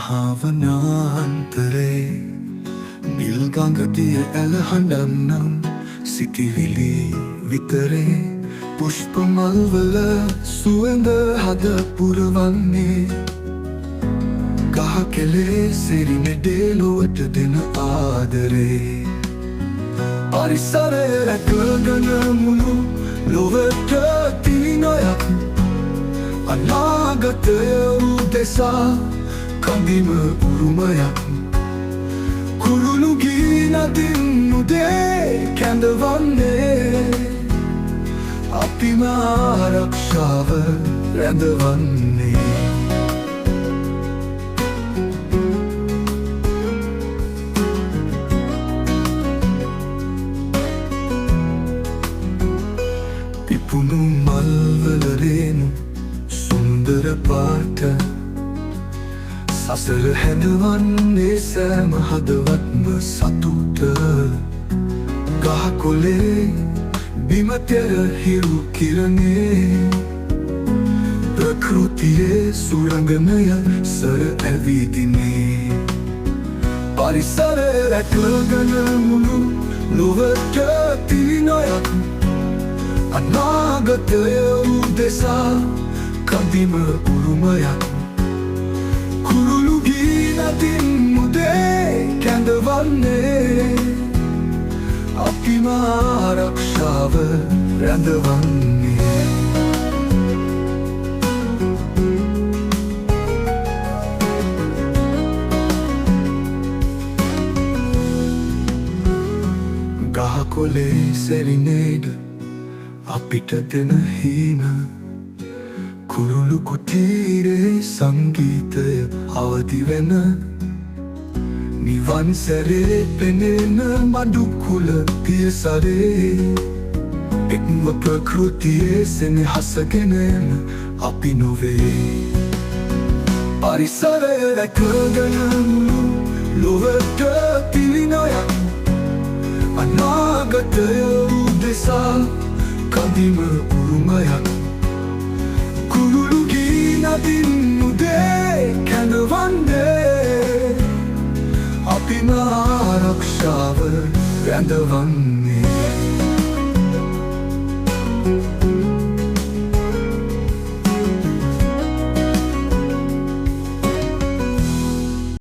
මහාවනාන්තරේ නිල්ගංගදිය ඇලහඬන්නම් සිටිවිලි විතරේ පුෂ්පමල්වල සුවඳ හද පුරවන්නේ ගහ කෙලේ සිරිමෙඩේ ලොවට දෙන ආදරේ පරිසරය ඇකගෙන මුළු ලොවට තිනයක් අනාගතය උදෙසා කඳිම උරුමයක් කුරුළු ගී නදින් උදේ කැඳවන්නේ අපිම ආරක්ෂාව රැඳවන්නේ පිපුණු මල්වල රේණු සුන්දර පාට සසර හැඳවන්නේ සෑම හදවත්ම සතුට ගහකොලේ බිමතෙර හිරු කිරණේ ප්‍රකෘතියේ සුරංගනය සර ඇවිදිනේ පරිසරය රැකගෙන මුළු ලොවට තිනයක් අනාගතය උදෙසා කඳිම උරුමයක් කුරුළු ගී නදින් උදේ කැඳවන්නේ අපිම ආරක්ෂාව රැඳවන්නේ ගහකොලේ සෙරිනේඩ අපිට දෙන හීන කුරුළු කුටීරේ සංගීතය අවදි වෙන නිවන් සැරේ පෙනෙන මඩුකුල පියසරේ එක්ම ප්‍රකෘතියේ සෙනෙහසගෙන එන අපි නොවේ පරිසරය රැකගෙන මුළු ලොවට පිළිනයක් අනාගතය උදෙසා කඳිම උරුමයක් කුරුළු ගී නදින් උදේ කැඳවන්නේ අපිම ආරක්ෂාව රැඳවන්නේ